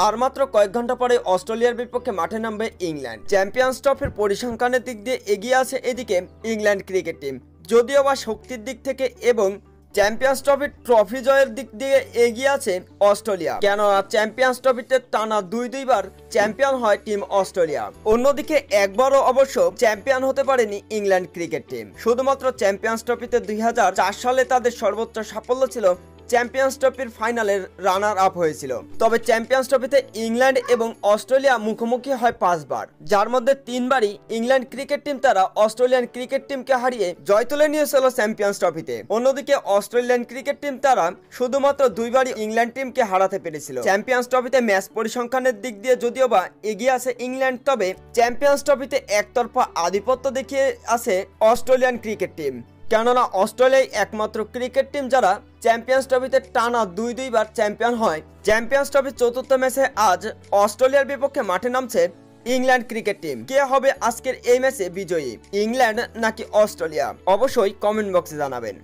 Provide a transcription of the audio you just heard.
আর মাত্র কয়েক ঘন্টা পরে অস্ট্রেলিয়ার বিপক্ষে মাঠে নামবে ইংল্যান্ড। চ্যাম্পিয়ন্স ট্রফির পরিসংখ্যানের দিক দিয়ে এগিয়ে আছে এদিকে ইংল্যান্ড ক্রিকেট টিম, যদিও বা শক্তির দিক থেকে এবং চ্যাম্পিয়ন্স ট্রফি জয়ের দিক দিয়ে এগিয়ে আছে অস্ট্রেলিয়া। কেননা চ্যাম্পিয়ন্স ট্রফিতে টানা দুইবার চ্যাম্পিয়ন হয় টিম অস্ট্রেলিয়া। অন্যদিকে একবারও অবশ্য চ্যাম্পিয়ন হতে পারেনি ইংল্যান্ড ক্রিকেট টিম। শুধুমাত্র চ্যাম্পিয়ন্স ট্রফিতে 2004 সালে তাদের সর্বোচ্চ সাফল্য ছিল চ্যাম্পিয়ন্স ট্রফির ফাইনালের রানার আপ হয়েছিল। তবে চ্যাম্পিয়ন্স ট্রফিতে ইংল্যান্ড এবং অস্ট্রেলিয়া মুখোমুখি হয় 5 বার, যার মধ্যে 3 বারই ইংল্যান্ড ক্রিকেট টিম তারা অস্ট্রেলিয়ান ক্রিকেট টিমকে হারিয়ে জয় তুলে নিয়েছিল চ্যাম্পিয়ন্স ট্রফিতে। অন্যদিকে অস্ট্রেলিয়ান ক্রিকেট টিম তারা শুধুমাত্র 2 বারই ইংল্যান্ড টিমকে হারাতে পেরেছিল। চ্যাম্পিয়ন্স ট্রফিতে ম্যাচ পরিসংখ্যানের দিক দিয়ে যদিও বা এগিয়ে আছে ইংল্যান্ড, তবে চ্যাম্পিয়ন্স ট্রফিতে একতরফা আধিপত্য দেখিয়ে আছে অস্ট্রেলিয়ান ক্রিকেট টিম। কেননা অস্ট্রেলিয়ায় একমাত্র ক্রিকেট টিম যারা চ্যাম্পিয়ন্স ট্রফিতে টানা দুইবার চ্যাম্পিয়ন হয়। চ্যাম্পিয়ন্স ট্রফির চতুর্থ ম্যাচে আজ অস্ট্রেলিয়ার বিপক্ষে মাঠে নামছে ইংল্যান্ড ক্রিকেট টিম। কে হবে আজকের এই ম্যাচে বিজয়ী, ইংল্যান্ড নাকি অস্ট্রেলিয়া? অবশ্যই কমেন্ট বক্সে জানাবেন।